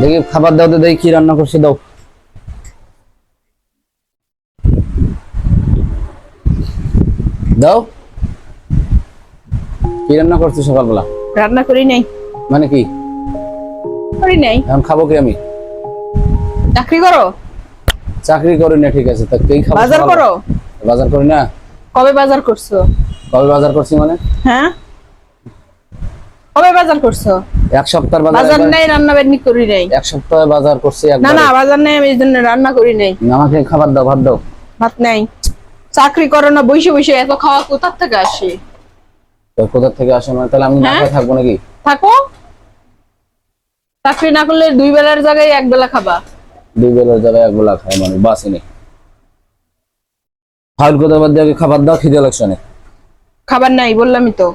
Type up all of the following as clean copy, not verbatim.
দেখি খাবার দাও তো, দেখি কি রান্না করছে, দাও। দাও, কি রান্না করছো সকালবেলা? রান্না করি নাই। মানে কি? করি নাই। এখন খাবো কি আমি? চাকরি করো? চাকরি করি না, ঠিক আছে, তা কি খাবো বাজার সকালবেলা? করো? বাজার করি না। কবে বাজার করছো? কবে বাজার করছি মানে? হ্যাঁ, কবে বাজার করছো? এক সপ্তাহ বাজার, বাজার নাই, রান্না বান্নি করি নাই। এক সপ্তাহ বাজার করছি না একবারে। না, বাজার নাই, আমি এই জন্য রান্না করি নাই। আমাকে খাবার দাও, ভাত দাও। ভাত নাই। চাকরি করো না, বসে বসে এত খাওয়া কোথার থেকে আসে? তো কোথা থেকে আসে মানে? তাহলে আমি না হ্যাঁ, খেয়ে থাকবো নাকি? থাকো। চাকরি না করলে দুই বেলার জায়গায় এক বেলা খাবা। দুই বেলার জায়গায় এক বেলা খায় মানে বাসি নেই। ফাউল কোথা বাদ দিয়ে খাবার দাও, খিদে লাগছে না। খাবার নাই বললামই তো।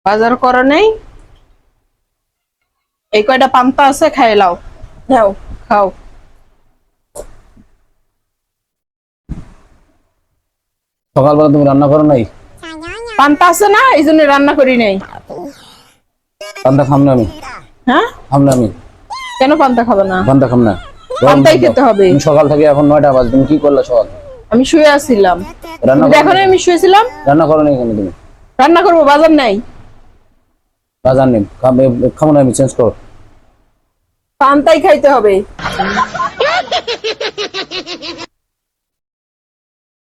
বাজার করো নাই। এই কয়টা পান্তা আছে, খাই লাও। নাও, খাও। সকালবেলা তুমি রান্না করো নাই? পান্তা আছে না, এই জন্য রান্না করি নাই। পান্তা খাম না আমি। হ্যাঁ, খাম না আমি। কেন পান্তা খাবে না? পান্তা খাম না। গরম পান্তাই ভাত দাও। খেতে হবে। তুমি সকাল থেকে এখন 9টা বাজে, তুমি কি করলে সকাল থেকে? আমি শুয়ে আছিলাম। রান্না তুমি করো দেখো না নাই? আমি শুয়েছিলাম? রান্না করো নাই কেন তুমি? রান্না করবো, বাজার নাই। বাজার নেই, খাবো না আমি, চেঞ্জ করো। পান্তাই খাইতে হবে।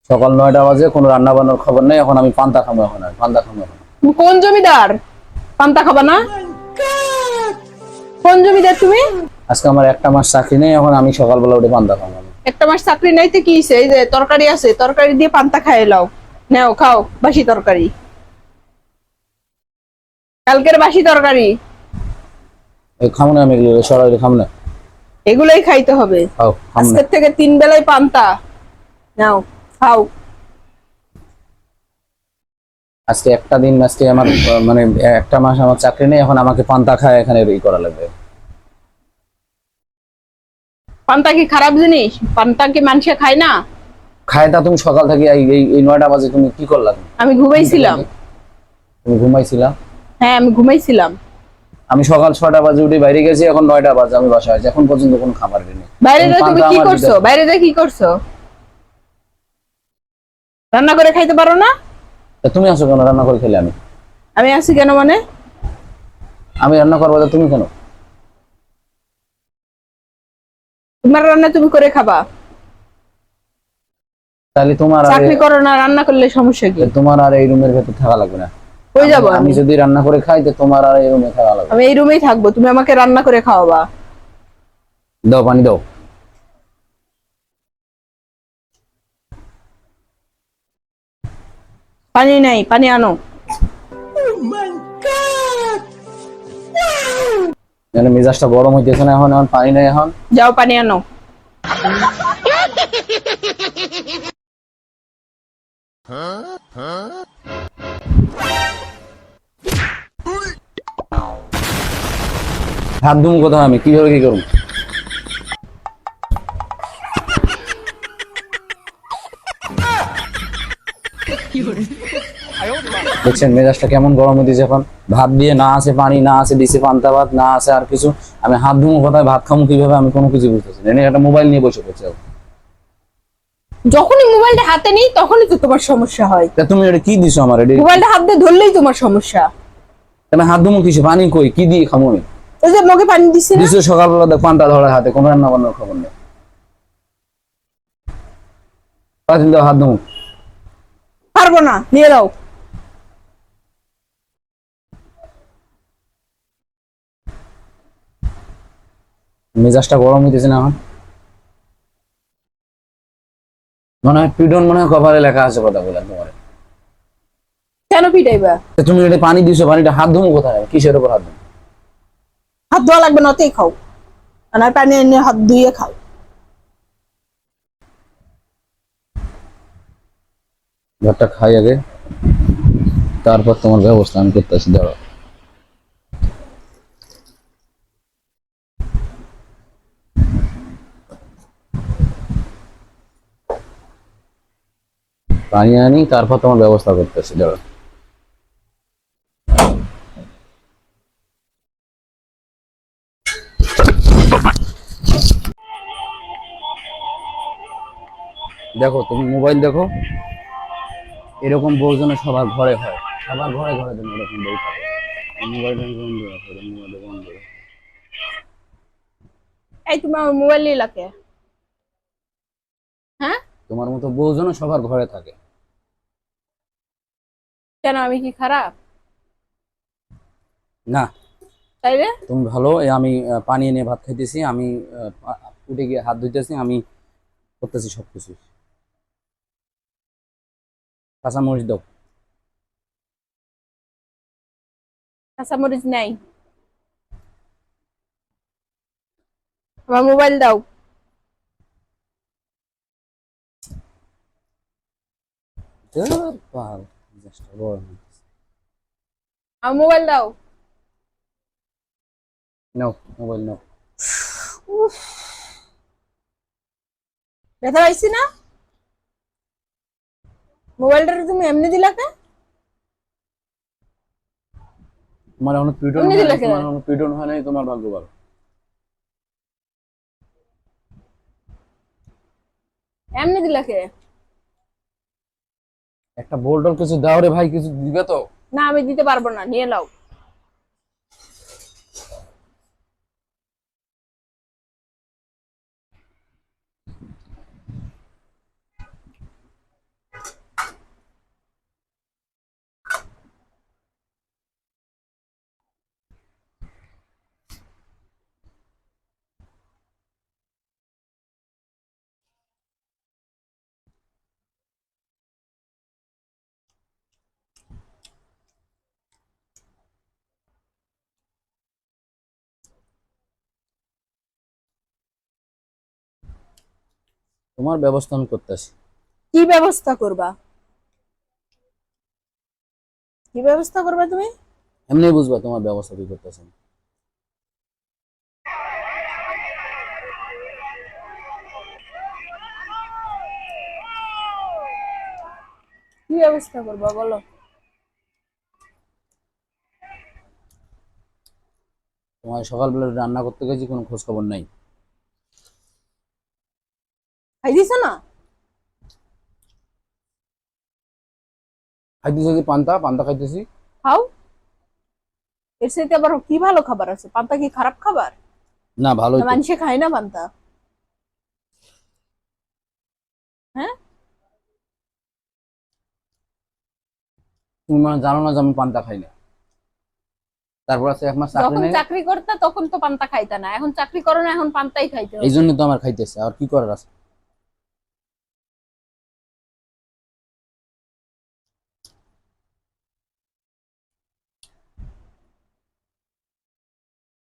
সকাল 9টা বাজে, কোনো রান্না বান্নার খবর নেই, এখন আমি পান্তা খাবো, এখন আমি পান্তা খাবো এখন। তুমি কোন জমিদার? পান্তা খাবা না? কোন জমিদার তুমি? আজকে আমার একটা মাস চাকরি নেই, এখন আমি সকালবেলা উঠে পান্তা খাবো আমি। একটা মাস চাকরি নাইতে কি হইছে? এই যে তরকারি আছে, তরকারি দিয়ে পান্তা খাই লাও। নাও, খাও বাসি তরকারি। কালকের বাসি তরকারি। এই খাবো না আমি, এগুলো সরাই খাবো না। এগুলাই খাইতে হবে। খাও, খাবো না। আজকের থেকে 3 বেলায় পান্তা। নাও, খাও। আজকে একটা দিন, আজকে আমার মানে একটা মাস আমার চাকরি নেই, এখন আমাকে পান্তা খায় এখানে ই করা লাগবে। পান্তা কি খারাপ জিনিস? পান্তা কি মানুষে খায় না? খায় তা তুমি সকাল থেকে এই এই এই 9টা বাজে তুমি কি করলা তুমি? আমি ঘুমাইছিলাম। তুমি ঘুমাইছিলা? হ্যাঁ, আমি ঘুমাইছিলাম। আমি সকাল 6টা বাজে উঠে বাইরে গেছি, এখন 9টা বাজে আমি বাসায় আছি, এখন পর্যন্ত কোনো খাবার নেই। বাইরে যা তুমি পান্তা কি আমার করছো? দিতে- বাইরে যা কি করছো? রান্না করে খাইতে পারো না? তা তুমি আসো কেন রান্না করে খেলে? আমি আমি আছি কেন মানে? আমি রান্না করবো, তা তুমি কেন? তোমার রান্না তুমি করে খাবা। তাহলে তোমার আর চাকরি করো না, রান্না করলে সমস্যা কি? তোমার আর এই রুমের ভেতর থাকা লাগবে না। কই যাবো আমি আমি? যদি রান্না করে খাই তো তোমার আর এই রুমে থাকা লাগবে না। আমি এই রুমেই থাকবো, তুমি আমাকে রান্না করে খাওয়াবা। দাও, পানি দাও। পানি নাই, পানি আনো। মানে মেজাজটা গরম হইতেছে না এখন, এখন পানি নেই এখন। যাও, পানি আনো। হাত ধুম কোথাও, আমি কিভাবে কি করবো? দেখছেন মেজাজটা কেমন গরম হইতেছে এখন? ভাত দিয়ে না আছে পানি, না আছে দিছে পান্তা ভাত, না আছে আর কিছু। আমি হাত ধুমো কোথায়, ভাত খামো কিভাবে, আমি কোনো কিছু বুঝতেছি না। একটা মোবাইল নিয়ে বসে পড়ছে। যখনই মোবাইলটা হাতে নিই তখনই তো তোমার সমস্যা হয়। তা তুমি এটা কি দিছো আমার? এটা মোবাইলটা হাত দিয়ে ধরলেই তোমার সমস্যা। আমি হাত ধুমো কিসে? পানি কই, কি দিয়ে খামো আমি? ওই যে মুখে পানি দিছি না? দিছো সকালবেলা, দেখ পান্তা ধরে হাতে, কোনো রান্না বান্নার খবর নেই। পাঁচ দিন হাত ধুমো। পারবো না, নিয়ে দাও। মেজাজটা গরম হইতেছে না এখন? মনে হয় পিডন, মনে হয় কপালে লেখা আছে কথা বলে তোমার। কেন পিটাইবা? তুমি এটা পানি দিছো, পানিটা হাত ধুমো কোথায়, কিসের উপর হাত ধুমো? হাত ধোয়া লাগবে না, অতই খাও। আর পানি এনে হাত ধুয়ে খাও। ভাতটা খাই আগে, তারপর তোমার ব্যবস্থা আমি করতেছি, দাঁড়াও। পানি আনি, তারপর তোমার ব্যবস্থা করতেছি, দাঁড়াও। দেখো তুমি মোবাইল দেখো, এরকম বউ যেন সবার ঘরে হয়, সবার ঘরে ঘরে যেন এরকম বউ থাকে। মোবাইল বন্ধ রাখো, মোবাইল বন্ধ রাখো। এই তুমি আমার মোবাইল নিয়ে লাকে? হ্যাঁ, তোমার মতো বউ যেন সবার ঘরে থাকে। কেন আমি কি খারাপ? না, তাইলে তুমি ভালো। এই আমি পানি এনে ভাত খাইতেছি, আমি উঠে গিয়ে হাত ধুইতেছি, আমি করতেছি সবকিছু। কাঁচামরিচ দাও। কাঁচামরিচ নাই, আমার মোবাইল দাও। ধুর, বাল, মেজাজটা গরম হয়ে গেছে। আমার মোবাইল দাও। নাও মোবাইল নাও। উফ, ব্যথা পাইছি না? মোবাইলটা তুমি এমনি দিলা কে? তোমার এখনো পিটন এমনি হয় দিলা নাই, কে? তোমার এখনো পিটন হয় নাই, তোমার ভাগ্য ভালো। এমনি দিলা কে? একটা বোল্টল কিছু দাও রে ভাই, কিছু দিবে তো। না আমি দিতে পারবো না, নিয়ে নাও। তোমার ব্যবস্থা আমি করতেছি। কি ব্যবস্থা করবা? কি ব্যবস্থা করবা তুমি? এমনি বুঝবা তোমার ব্যবস্থা কি করতেছি। কি ব্যবস্থা করবা বলো? তোমার সকালবেলা রান্না করতে গেছি, কোনো খোঁজ খবর নাই। খাই দিছো না? খাইতেছি কি পান্তা, পান্তা খাইতেছি। খাও। এর সাথে আবার কি ভালো খাবার আছে? পান্তা কি খারাপ খাবার? না, না ভালোই তো। মানুষে খায় না পান্তা? হ্যাঁ, তুমি মানে জানো না যে আমি পান্তা খাই না? তারপর আছে 1 মাস চাকরি যখন নেই, চাকরি করতে তখন তো পান্তা খাইতা না, এখন চাকরি করো না, এখন পান্তাই খাইতে এই হবে। জন্য তো আমার খাইতেছে, আর কি করার আছে।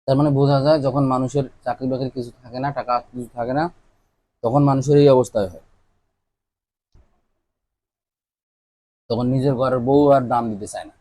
তার মানে বোঝা যায় যখন মানুষের চাকরি বাকরি কিছু থাকে না, টাকা কিছু থাকে না, তখন মানুষের এই অবস্থায় হয়। তখন নিজের ঘরের বউ আর দাম দিতে চায় না।